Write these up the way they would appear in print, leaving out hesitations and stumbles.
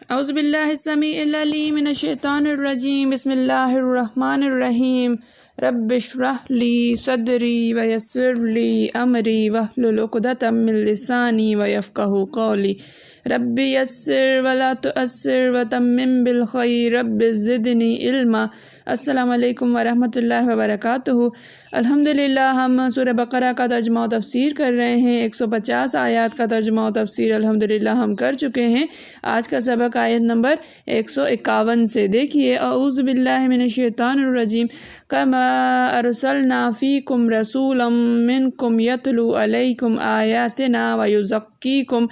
اعوذ باللہ السمیع العلیم من الشیطان الرجیم بسم اللہ الرحمن الرحیم رب اشرح لی صدری ویسر لی امری واحلل عقدۃ من لسانی ویفقہوا قولی رب یسر ولا تعسر وتمم بالخیر رب زدنی علما۔ السلام علیکم ورحمۃ اللہ وبرکاتہ۔ الحمدللہ ہم سورہ بقرہ کا ترجمہ و تفسیر کر رہے ہیں۔ 150 آیات کا ترجمہ و تفسیر الحمدللہ ہم کر چکے ہیں۔ آج کا سبق آیت نمبر 151 سے دیکھیے۔ اعوذ باللہ من الشیطان الرجیم کما ارسلنا فیکم رسولا منکم یتلو علیکم آیاتنا ویزکیکم،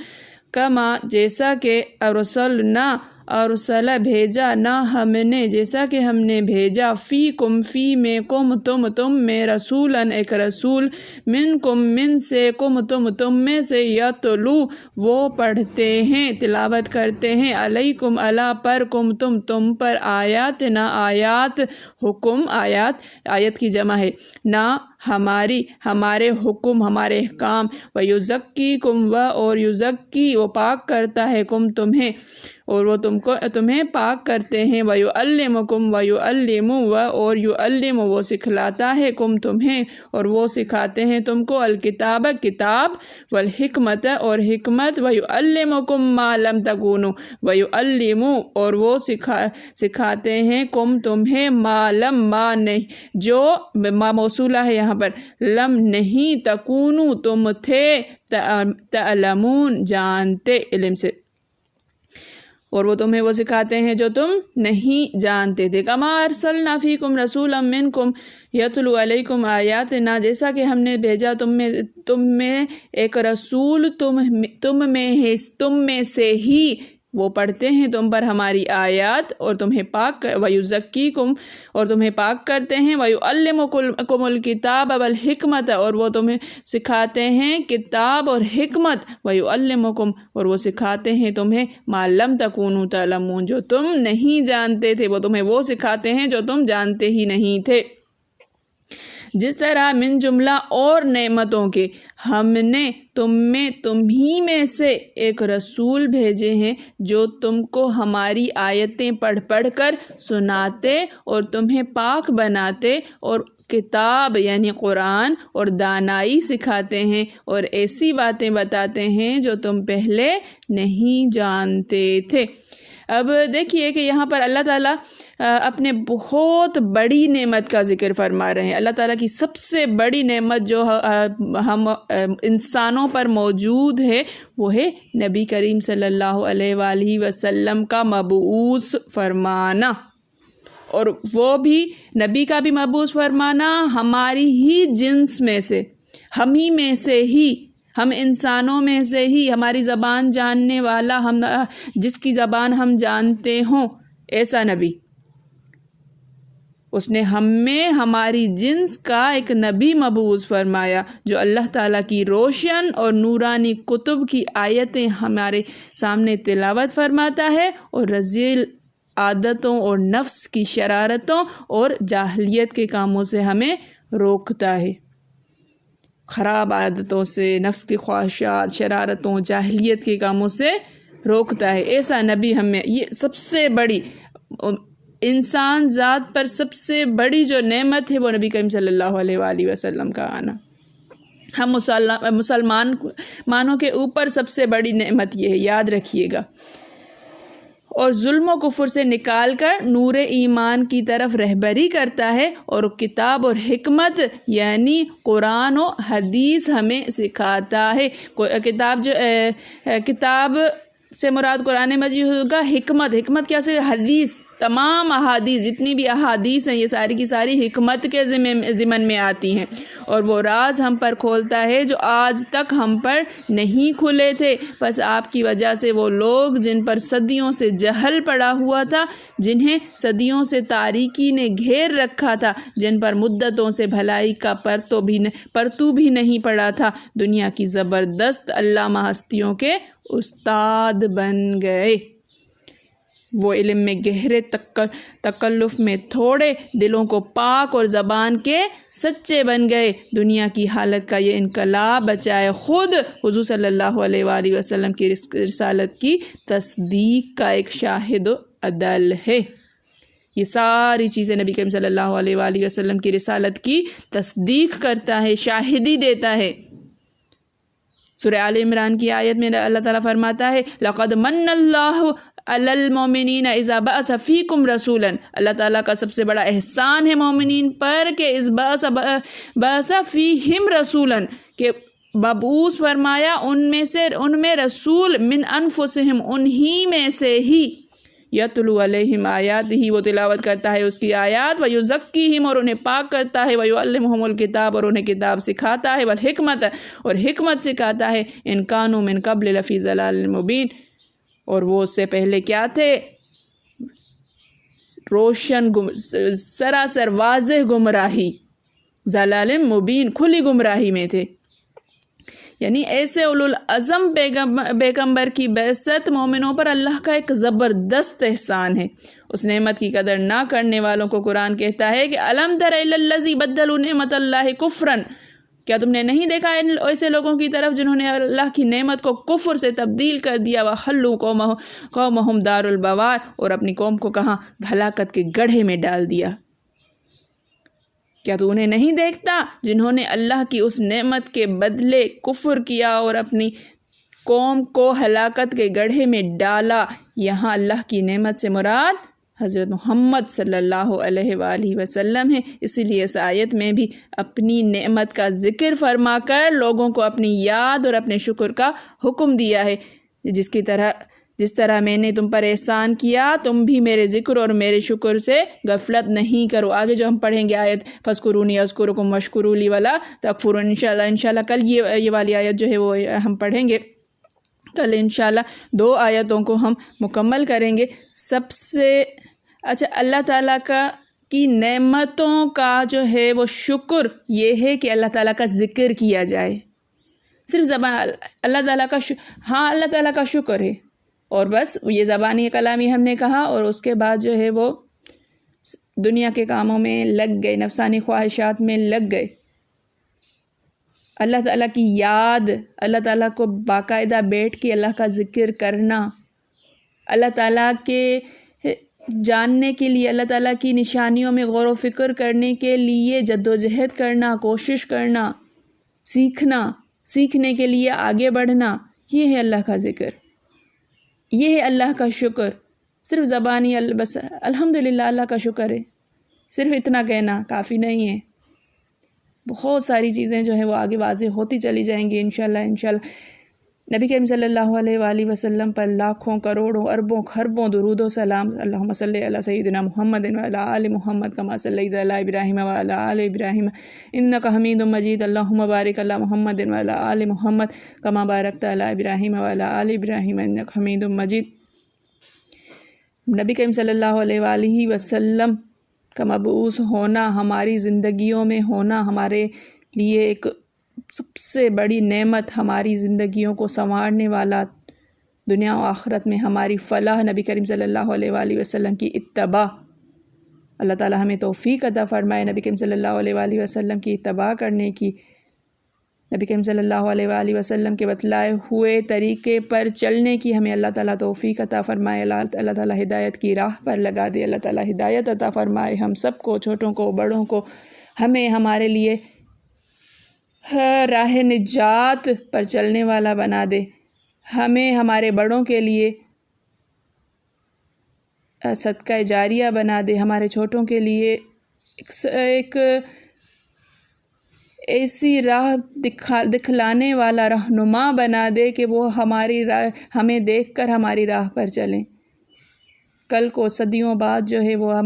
کما جیسا کہ ارسلنا ارسل بھیجا، نہ ہم نے جیسا کہ ہم نے بھیجا، فیکم فی میں، کم تم میں، رسولاً ایک رسول، منکم من سے، تم میں سے، یتلو وہ پڑھتے ہیں تلاوت کرتے ہیں، علیکم علی پر، تم پر، آیاتنا آیات، حکم آیت کی جمع ہے، نہ ہمارے حکم ہمارے احکام، ویزکیکم اور یزکی وہ پاک کرتا ہے تمہیں اور وہ تمہیں پاک کرتے ہیں، ویعلمکم اور یعلم وہ سکھلاتا ہے تمہیں اور وہ سکھاتے ہیں تم کو، الکتاب کتاب، والحکمت اور حکمت، ویعلمکم ما لم تکونوا ویعلم اور وہ سکھاتے ہیں تمہیں، ما لم ما نہیں، جو ما موصولہ ہے یہاں پر، لم نہیں، تکونوا تم تھے، تعلمون جانتے علم سے، اور وہ تمہیں وہ سکھاتے ہیں جو تم نہیں جانتے تھے۔ کما ارسلنا فیکم رسولا منکم یتلو علیکم آیاتنا، جیسا کہ ہم نے بھیجا تم میں ایک رسول، تم میں سے ہی وہ پڑھتے ہیں تم پر ہماری آیات اور تمہیں پاک، ویزکیکم اور تمہیں پاک کرتے ہیں، ویعلمکم الکتاب والحکمت اور وہ تمہیں سکھاتے ہیں کتاب اور حکمت، ویعلمکم اور وہ سکھاتے ہیں تمہیں، ما لم تکونوا تعلمون جو تم نہیں جانتے تھے، وہ تمہیں وہ سکھاتے ہیں جو تم جانتے ہی نہیں تھے۔ جس طرح من جملہ اور نعمتوں کے ہم نے تمہی میں سے ایک رسول بھیجے ہیں جو تم کو ہماری آیتیں پڑھ کر سناتے اور تمہیں پاک بناتے اور کتاب یعنی قرآن اور دانائی سکھاتے ہیں اور ایسی باتیں بتاتے ہیں جو تم پہلے نہیں جانتے تھے۔ اب دیکھیے کہ یہاں پر اللہ تعالیٰ اپنے بہت بڑی نعمت کا ذکر فرما رہے ہیں۔ اللہ تعالیٰ کی سب سے بڑی نعمت جو ہم انسانوں پر موجود ہے وہ ہے نبی کریم صلی اللہ علیہ وآلہ وسلم کا مبعوث فرمانا، اور وہ بھی نبی کا بھی مبعوث فرمانا ہماری ہی جنس میں سے، ہم ہی میں سے ہی، ہم انسانوں میں سے ہی، ہماری زبان جاننے والا، ہم جس کی زبان ہم جانتے ہوں ایسا نبی، اس نے ہم میں ہماری جنس کا ایک نبی مبعوث فرمایا جو اللہ تعالیٰ کی روشن اور نورانی کتب کی آیتیں ہمارے سامنے تلاوت فرماتا ہے اور رذیل عادتوں اور نفس کی شرارتوں اور جاہلیت کے کاموں سے ہمیں روکتا ہے، خراب عادتوں سے، نفس کی خواہشات، شرارتوں، جاہلیت کے کاموں سے روکتا ہے۔ ایسا نبی ہمیں، یہ سب سے بڑی انسان ذات پر سب سے بڑی جو نعمت ہے وہ نبی کریم صلی اللہ علیہ وآلہ وسلم کا آنا، ہم مسلمانوں کے اوپر سب سے بڑی نعمت یہ ہے، یاد رکھیے گا، اور ظلم و کفر سے نکال کر نور ایمان کی طرف رہبری کرتا ہے، اور کتاب اور حکمت یعنی قرآن و حدیث ہمیں سکھاتا ہے۔ کتاب سے مراد قرآن مجید ہوگا، حکمت کیا سے؟ حدیث، تمام احادیث، جتنی بھی احادیث ہیں یہ ساری کی ساری حکمت کے ضمن میں آتی ہیں، اور وہ راز ہم پر کھولتا ہے جو آج تک ہم پر نہیں کھلے تھے، بس آپ کی وجہ سے وہ لوگ جن پر صدیوں سے جہل پڑا ہوا تھا، جنہیں صدیوں سے تاریکی نے گھیر رکھا تھا، جن پر مدتوں سے بھلائی کا پرتو بھی نہیں پڑا تھا، دنیا کی زبردست علامہ ہستیوں کے استاد بن گئے۔ وہ علم میں گہرے، تکلف میں تھوڑے، دلوں کو پاک اور زبان کے سچے بن گئے۔ دنیا کی حالت کا یہ انقلاب بچائے خود حضور صلی اللہ علیہ وآلہ وسلم کی رسالت کی تصدیق کا ایک شاہد و عدل ہے۔ یہ ساری چیزیں نبی کریم صلی اللہ علیہ وآلہ وسلم کی رسالت کی تصدیق کرتا ہے، شاہدی دیتا ہے۔ سورہ آل عمران کی آیت میں اللہ تعالیٰ فرماتا ہے لَقَدْ مَنَّ اللَّهُ عَلَى الْمُؤْمِنِينَ إِذَا بَعَثَ فِيكُمْ رَسُولًا، اللہ تعالیٰ کا سب سے بڑا احسان ہے مومنین پر کہ اِذْ بَعَثَ فِيهِمْ رَسُولًا، کہ مبعوث فرمایا ان میں رسول، من انفسہم، انہی میں سے ہی، یتلو علیہم آیات ہی، وہ تلاوت کرتا ہے اس کی آیات، ویزکیہم، اور انہیں پاک کرتا ہے، ویعلمہم الکتاب، اور انہیں کتاب سکھاتا ہے، والحکمت، اور حکمت سکھاتا ہے، ان کانوا من قبل لفی ضلال مبین، اور وہ اس سے پہلے کیا تھے؟ روشن سراسر واضح گمراہی، ضلال مبین، کھلی گمراہی میں تھے۔ یعنی ایسے اولو العزم پیغمبر کی بعثت مومنوں پر اللہ کا ایک زبردست احسان ہے۔ اس نعمت کی قدر نہ کرنے والوں کو قرآن کہتا ہے کہ الم تر الی الذی بدلوا نعمت اللہ کفرا، کیا تم نے نہیں دیکھا ایسے لوگوں کی طرف جنہوں نے اللہ کی نعمت کو کفر سے تبدیل کر دیا، وحلوا قومہم دار البوار، اور اپنی قوم کو کہاں؟ ہلاکت کے گڑھے میں ڈال دیا۔ کیا تو انہیں نہیں دیکھتا جنہوں نے اللہ کی اس نعمت کے بدلے کفر کیا اور اپنی قوم کو ہلاکت کے گڑھے میں ڈالا؟ یہاں اللہ کی نعمت سے مراد حضرت محمد صلی اللہ علیہ وآلہ وسلم ہے۔ اسی لیے اس آیت میں بھی اپنی نعمت کا ذکر فرما کر لوگوں کو اپنی یاد اور اپنے شکر کا حکم دیا ہے۔ جس طرح میں نے تم پر احسان کیا، تم بھی میرے ذکر اور میرے شکر سے غفلت نہیں کرو۔ آگے جو ہم پڑھیں گے آیت فَاذْكُرُونِي أَذْكُرْكُمْ وَاشْكُرُوا لِي وَلَا تَكْفُرُونِ، انشاءاللہ کل یہ والی آیت جو ہے وہ ہم پڑھیں گے۔ کل انشاءاللہ 2 آیتوں کو ہم مکمل کریں گے۔ سب سے اچھا اللہ تعالیٰ کی نعمتوں کا جو ہے وہ شکر یہ ہے کہ اللہ تعالیٰ کا ذکر کیا جائے، صرف زبان اللہ تعالیٰ کا ہاں اللہ تعالیٰ کا شکر ہے، اور بس یہ زبانی کلامی ہم نے کہا، اور اس کے بعد جو ہے وہ دنیا کے کاموں میں لگ گئے، نفسانی خواہشات میں لگ گئے۔ اللہ تعالیٰ کی یاد، اللہ تعالیٰ کو باقاعدہ بیٹھ کے اللہ کا ذکر کرنا، اللہ تعالیٰ کے جاننے کے لیے، اللہ تعالیٰ کی نشانیوں میں غور و فکر کرنے کے لیے جد و جہد کرنا، کوشش کرنا، سیکھنے کے لیے آگے بڑھنا، یہ ہے اللہ کا ذکر، یہ ہے اللہ کا شکر۔ صرف زبانی بس الحمدللہ اللہ کا شکر ہے، صرف اتنا کہنا کافی نہیں ہے۔ بہت ساری چیزیں جو ہیں وہ آگے واضح ہوتی چلی جائیں گی انشاءاللہ۔ نبی کریم صلی اللہ علیہ وآلہ وسلم پر لاکھوں، کروڑوں، اربوں، خربوں درود و سلام۔ اللہم صلی علی سیدنا محمد وعلی آل محمد کما صلیت علی ابراہیم وعلی آل ابراہیم انک حمید مجید۔ اللہم بارک علی محمد وعلی آل محمد کما بارکت علی ابراہیم وعلی آل ابراہیم انک حمید مجید۔ نبی کریم صلی اللہ علیہ وآلہ وسلم کا مبعوث ہونا، ہماری زندگیوں میں ہونا، ہمارے لیے ایک سب سے بڑی نعمت، ہماری زندگیوں کو سنوارنے والا، دنیا و آخرت میں ہماری فلاح، نبی کریم صلی اللہ علیہ وآلہ وسلم کی اتباع۔ اللہ تعالی ہمیں توفیق عطا فرمائے نبی کریم صلی اللہ علیہ وآلہ وسلم کی اتباع کرنے کی، نبی کریم صلی اللہ علیہ وآلہ وسلم کے بتلائے ہوئے طریقے پر چلنے کی ہمیں اللہ تعالیٰ توفیق عطا فرمائے، اللہ تعالیٰ ہدایت کی راہ پر لگا دے، اللہ تعالیٰ ہدایت عطا فرمائے ہم سب کو، چھوٹوں کو، بڑوں کو، ہمیں ہمارے لیے راہ نجات پر چلنے والا بنا دے، ہمیں ہمارے بڑوں کے لیے صدقہ جاریہ بنا دے، ہمارے چھوٹوں کے لیے ایک ایسی راہ دکھلانے والا رہنما بنا دے کہ وہ ہمیں دیکھ کر ہماری راہ پر چلیں۔ کل کو صدیوں بعد جو ہے وہ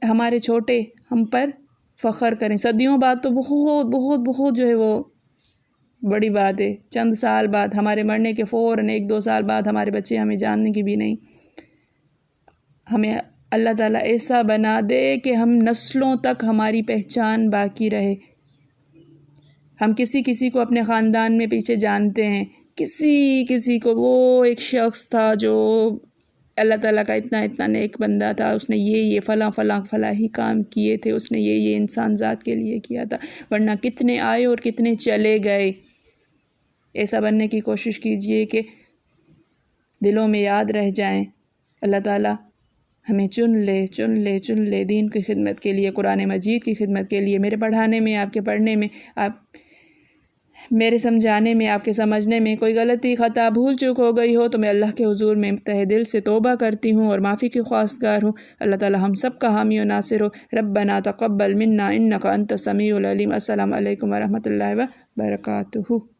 ہمارے چھوٹے ہم پر فخر کریں۔ صدیوں بعد تو بہت بہت بہت جو ہے وہ بڑی بات ہے، چند سال بعد، ہمارے مرنے کے فوراً 1-2 سال بعد ہمارے بچے ہمیں جاننے کی بھی نہیں۔ ہمیں اللہ تعالیٰ ایسا بنا دے کہ ہم نسلوں تک ہماری پہچان باقی رہے۔ ہم کسی کو اپنے خاندان میں پیچھے جانتے ہیں، کسی کو وہ ایک شخص تھا جو اللہ تعالیٰ کا اتنا نیک بندہ تھا، اس نے یہ فلاحی کام کیے تھے، اس نے یہ انسان ذات کے لیے کیا تھا، ورنہ کتنے آئے اور کتنے چلے گئے۔ ایسا بننے کی کوشش کیجئے کہ دلوں میں یاد رہ جائیں۔ اللہ تعالیٰ ہمیں چن لے دین کی خدمت کے لیے، قرآن مجید کی خدمت کے لیے، میرے پڑھانے میں، آپ کے پڑھنے میں، آپ میرے سمجھانے میں، آپ کے سمجھنے میں کوئی غلطی خطا بھول چوک ہو گئی ہو تو میں اللہ کے حضور میں تہ دل سے توبہ کرتی ہوں اور معافی کی خواستگار ہوں۔ اللہ تعالیٰ ہم سب کا حامی و ناصر ہو۔ ربنا تقبل منا انک انت السمیع العلیم۔ السلام علیکم ورحمۃ اللہ وبرکاتہ۔